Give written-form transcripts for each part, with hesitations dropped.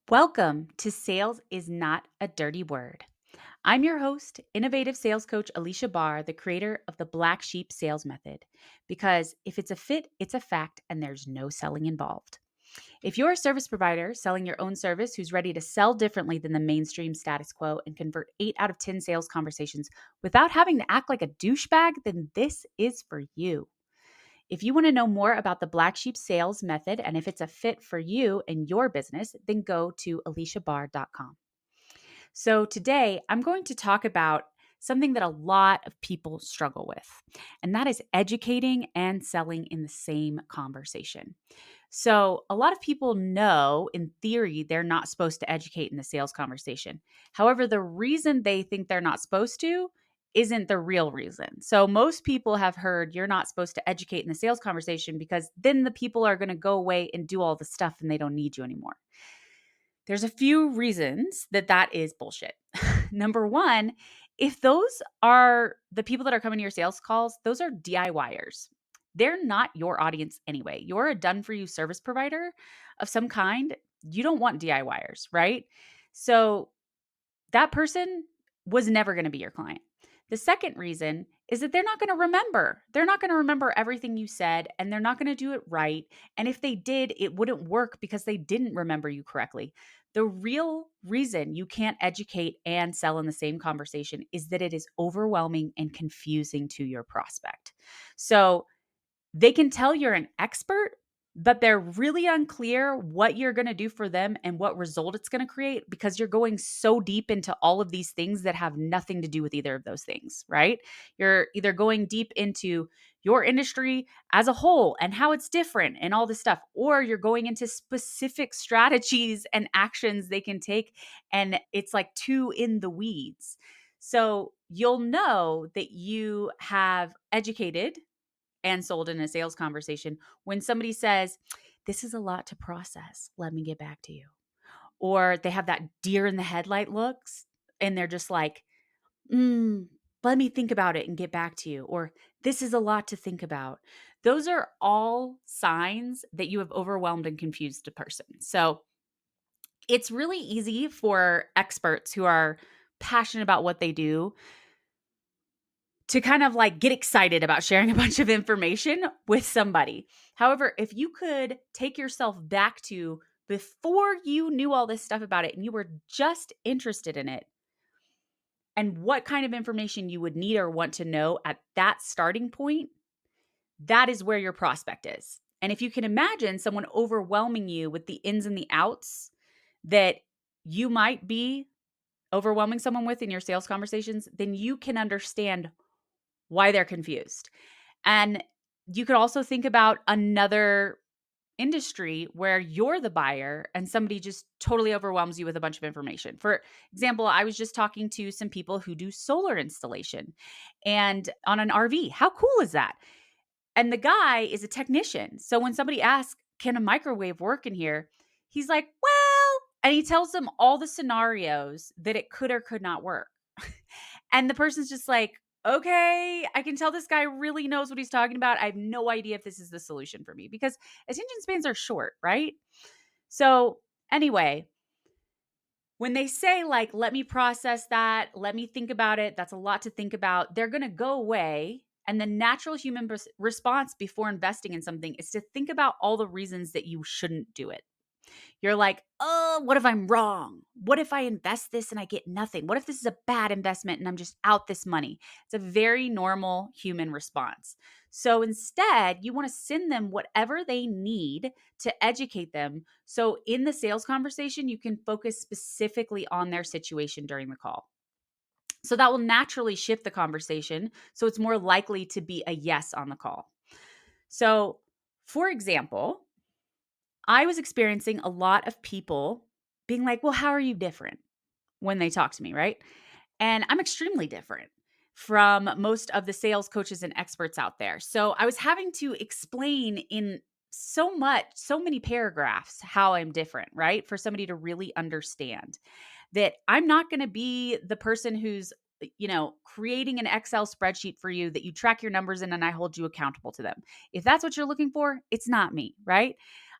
Welcome to Sales is Not a Dirty Word. I'm your host, innovative sales coach Aleasha Bahr, the creator of the Black Sheep Sales Method. Because if it's a fit, it's a fact, and there's no selling involved. If you're a service provider selling your own service who's ready to sell differently than the mainstream status quo and convert 8 out of 10 sales conversations without having to act like a douchebag, then this is for you. If you want to know more about the Black Sheep Sales Method and if it's a fit for you and your business, then go to aleashabar.com. So today I'm going to talk about something that a lot of people struggle with, and that is educating and selling in the same conversation. So, a lot of people know in theory they're not supposed to educate in the sales conversation. However, the reason they think they're not supposed to isn't the real reason. So, most people have heard you're not supposed to educate in the sales conversation because then the people are going to go away and do all the stuff and they don't need you anymore. There's a few reasons that that is bullshit. Number one, if those are the people that are coming to your sales calls, those are DIYers. They're not your audience anyway. You're a done for you service provider of some kind. You don't want DIYers, right? So that person was never going to be your client. The second reason is that they're not going to remember. They're not going to remember everything you said and they're not going to do it right. And if they did, it wouldn't work because they didn't remember you correctly. The real reason you can't educate and sell in the same conversation is that it is overwhelming and confusing to your prospect. So they can tell you're an expert, but they're really unclear what you're going to do for them and what result it's going to create because you're going so deep into all of these things that have nothing to do with either of those things, right? You're either going deep into your industry as a whole and how it's different and all this stuff, or you're going into specific strategies and actions they can take. And it's like too in the weeds. So you'll know that you have educated and sold in a sales conversation when somebody says, "This is a lot to process. Let me get back to you." Or they have that deer in the headlight looks and they're just like, let me think about it and get back to you. Or this is a lot to think about. Those are all signs that you have overwhelmed and confused a person. So it's really easy for experts who are passionate about what they do to kind of like get excited about sharing a bunch of information with somebody. However, if you could take yourself back to before you knew all this stuff about it and you were just interested in it and what kind of information you would need or want to know at that starting point, that is where your prospect is. And if you can imagine someone overwhelming you with the ins and the outs that you might be overwhelming someone with in your sales conversations, then you can understand why they're confused. And you could also think about another industry where you're the buyer and somebody just totally overwhelms you with a bunch of information. For example, I was just talking to some people who do solar installation and on an RV. How cool is that? And the guy is a technician. So when somebody asks, "Can a microwave work in here?" He's like, "Well," and he tells them all the scenarios that it could or could not work. And the person's just like, "Okay, I can tell this guy really knows what he's talking about. I have no idea if this is the solution for me," because attention spans are short, right? So, anyway, when they say, like, "Let me process that, let me think about it, that's a lot to think about," they're going to go away. And the natural human response before investing in something is to think about all the reasons that you shouldn't do it. You're like, "Oh, what if I'm wrong? What if I invest this and I get nothing? What if this is a bad investment and I'm just out this money?" It's a very normal human response. So instead, you want to send them whatever they need to educate them. So in the sales conversation, you can focus specifically on their situation during the call. So that will naturally shift the conversation. So it's more likely to be a yes on the call. So, for example, I was experiencing a lot of people being like, "Well, how are you different?" when they talk to me, right? And I'm extremely different from most of the sales coaches and experts out there. So I was having to explain in so many paragraphs how I'm different, right? For somebody to really understand that I'm not going to be the person who's creating an Excel spreadsheet for you that you track your numbers in and I hold you accountable to them. If that's what you're looking for, it's not me, right?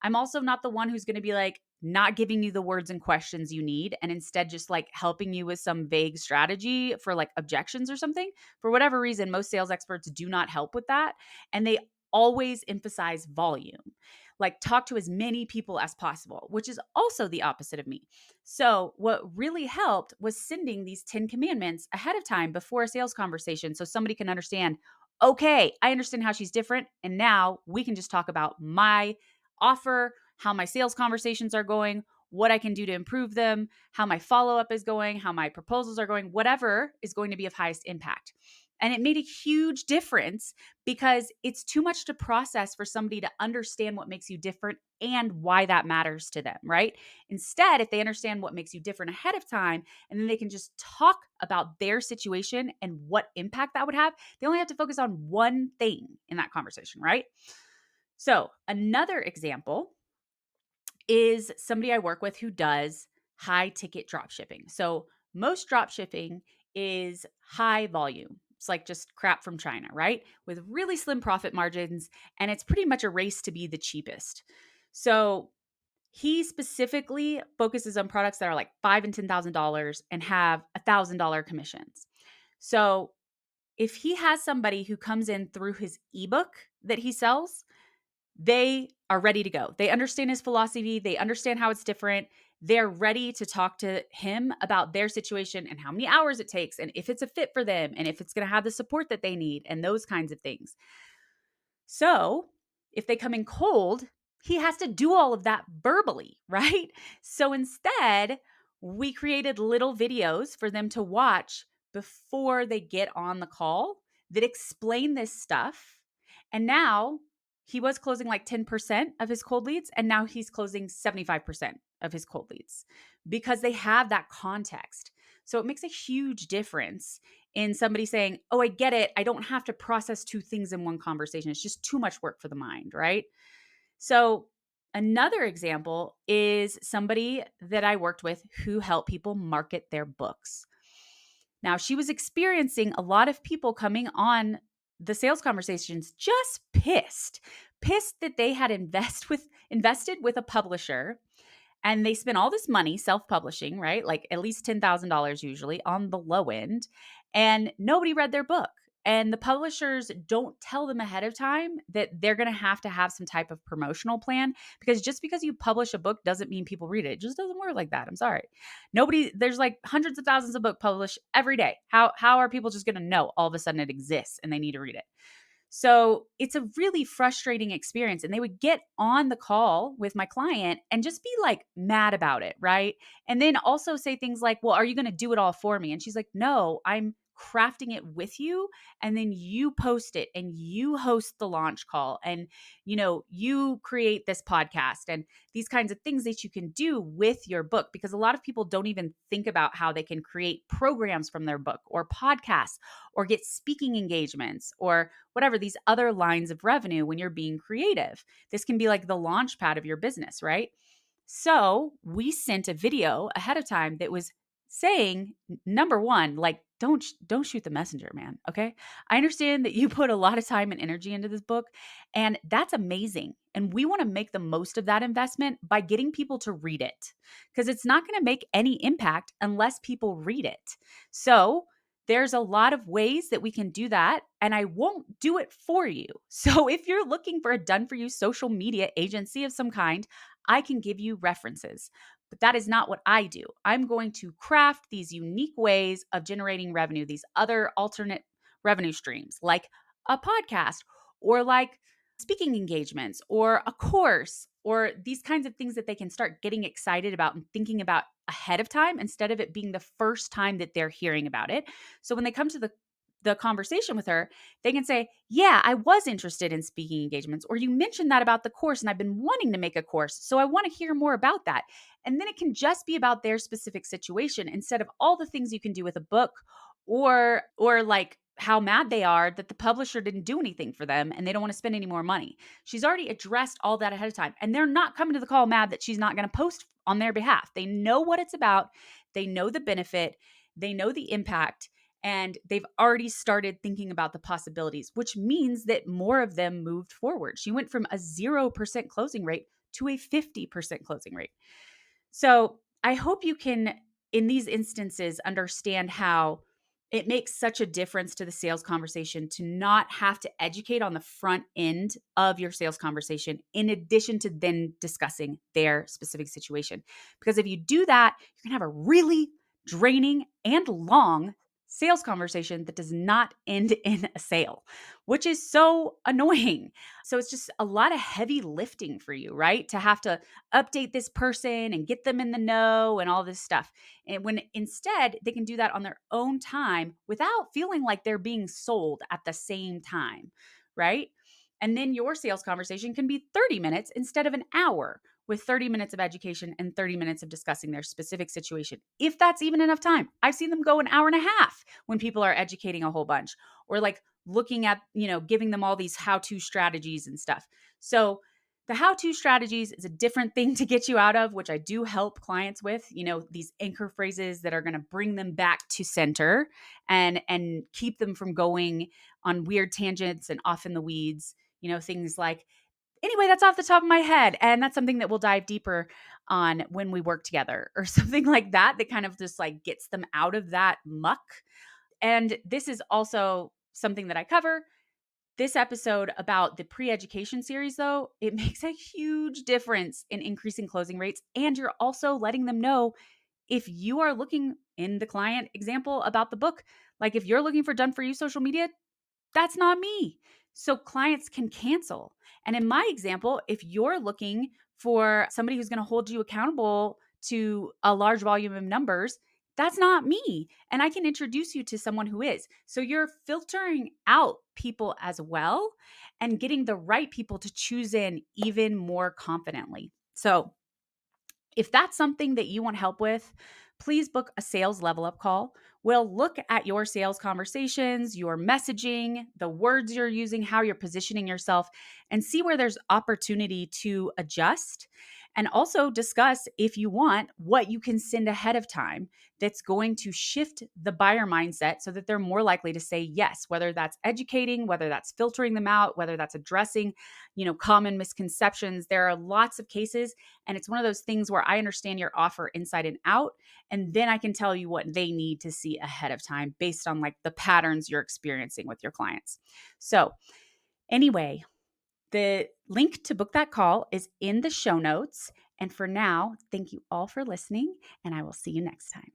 I'm also not the one who's going to be like, not giving you the words and questions you need, and instead just like helping you with some vague strategy for like objections or something. For whatever reason, most sales experts do not help with that. And they always emphasize volume, like talk to as many people as possible, which is also the opposite of me. So, what really helped was sending these 10 commandments ahead of time before a sales conversation so somebody can understand, okay, I understand how she's different. And now we can just talk about my offer, how my sales conversations are going, what I can do to improve them, how my follow up is going, how my proposals are going, whatever is going to be of highest impact. And it made a huge difference because it's too much to process for somebody to understand what makes you different and why that matters to them, right? Instead, if they understand what makes you different ahead of time, and then they can just talk about their situation and what impact that would have, they only have to focus on one thing in that conversation, right? So, another example is somebody I work with who does high ticket drop shipping. So, most drop shipping is high volume. It's like just crap from China, right? With really slim profit margins. And it's pretty much a race to be the cheapest. So, he specifically focuses on products that are like $5,000 and $10,000 and have $1,000 commissions. So, if he has somebody who comes in through his ebook that he sells, they are ready to go. They understand his philosophy, they understand how it's different. They're ready to talk to him about their situation and how many hours it takes and if it's a fit for them and if it's going to have the support that they need and those kinds of things. So, if they come in cold, he has to do all of that verbally, right? So instead, we created little videos for them to watch before they get on the call that explain this stuff. And now he was closing like 10% of his cold leads, and now he's closing 75% of his cold leads because they have that context. So it makes a huge difference in somebody saying, oh, I get it. I don't have to process two things in one conversation. It's just too much work for the mind, right? So, another example is somebody that I worked with who helped people market their books. Now, she was experiencing a lot of people coming on the sales conversations just pissed that they had invested with a publisher and they spent all this money self-publishing, right? Like at least $10,000 usually on the low end, and nobody read their book. And the publishers don't tell them ahead of time that they're going to have some type of promotional plan, because just because you publish a book doesn't mean people read it. It just doesn't work like that. I'm sorry. There's like hundreds of thousands of books published every day. How are people just going to know all of a sudden it exists and they need to read it? So it's a really frustrating experience. And they would get on the call with my client and just be like mad about it, right? And then also say things like, well, are you going to do it all for me? And she's like, no, I'm crafting it with you. And then you post it and you host the launch call and, you create this podcast and these kinds of things that you can do with your book, because a lot of people don't even think about how they can create programs from their book or podcasts or get speaking engagements or whatever, these other lines of revenue when you're being creative. This can be like the launch pad of your business, right? So we sent a video ahead of time that was saying, number one, like, don't shoot the messenger, man. Okay. I understand that you put a lot of time and energy into this book, and that's amazing. And we want to make the most of that investment by getting people to read it, because it's not going to make any impact unless people read it. So there's a lot of ways that we can do that, and I won't do it for you. So if you're looking for a done for you social media agency of some kind, I can give you references. But that is not what I do. I'm going to craft these unique ways of generating revenue, these other alternate revenue streams, like a podcast or like speaking engagements or a course or these kinds of things that they can start getting excited about and thinking about ahead of time instead of it being the first time that they're hearing about it. So when they come to the conversation with her, they can say, yeah, I was interested in speaking engagements, or you mentioned that about the course and I've been wanting to make a course. So I want to hear more about that. And then it can just be about their specific situation instead of all the things you can do with a book, or like how mad they are that the publisher didn't do anything for them and they don't want to spend any more money. She's already addressed all that ahead of time, and they're not coming to the call mad that she's not going to post on their behalf. They know what it's about. They know the benefit. They know the impact. And they've already started thinking about the possibilities, which means that more of them moved forward. She went from a 0% closing rate to a 50% closing rate. So I hope you can, in these instances, understand how it makes such a difference to the sales conversation to not have to educate on the front end of your sales conversation, in addition to then discussing their specific situation. Because if you do that, you're going to have a really draining and long sales conversation that does not end in a sale, which is so annoying. So it's just a lot of heavy lifting for you, right? To have to update this person and get them in the know and all this stuff. And when instead they can do that on their own time without feeling like they're being sold at the same time, right? And then your sales conversation can be 30 minutes instead of an hour, with 30 minutes of education and 30 minutes of discussing their specific situation. If that's even enough time. I've seen them go an hour and a half when people are educating a whole bunch, or like looking at, giving them all these how-to strategies and stuff. So the how-to strategies is a different thing to get you out of, which I do help clients with, these anchor phrases that are going to bring them back to center and keep them from going on weird tangents and off in the weeds, things like, anyway, that's off the top of my head. And that's something that we'll dive deeper on when we work together, or something like that, that kind of just like gets them out of that muck. And this is also something that I cover this episode about the pre-education series, though. It makes a huge difference in increasing closing rates. And you're also letting them know, if you are looking, in the client example about the book, like if you're looking for done for you social media, that's not me. So clients can cancel. And in my example, if you're looking for somebody who's going to hold you accountable to a large volume of numbers, that's not me. And I can introduce you to someone who is. So you're filtering out people as well and getting the right people to choose in even more confidently. So if that's something that you want help with, please book a sales level up call. We'll look at your sales conversations, your messaging, the words you're using, how you're positioning yourself, and see where there's opportunity to adjust. And also discuss, if you want, what you can send ahead of time that's going to shift the buyer mindset so that they're more likely to say yes, whether that's educating, whether that's filtering them out, whether that's addressing, common misconceptions. There are lots of cases. And it's one of those things where I understand your offer inside and out. And then I can tell you what they need to see ahead of time based on like the patterns you're experiencing with your clients. So, anyway, the link to book that call is in the show notes. And for now, thank you all for listening, and I will see you next time.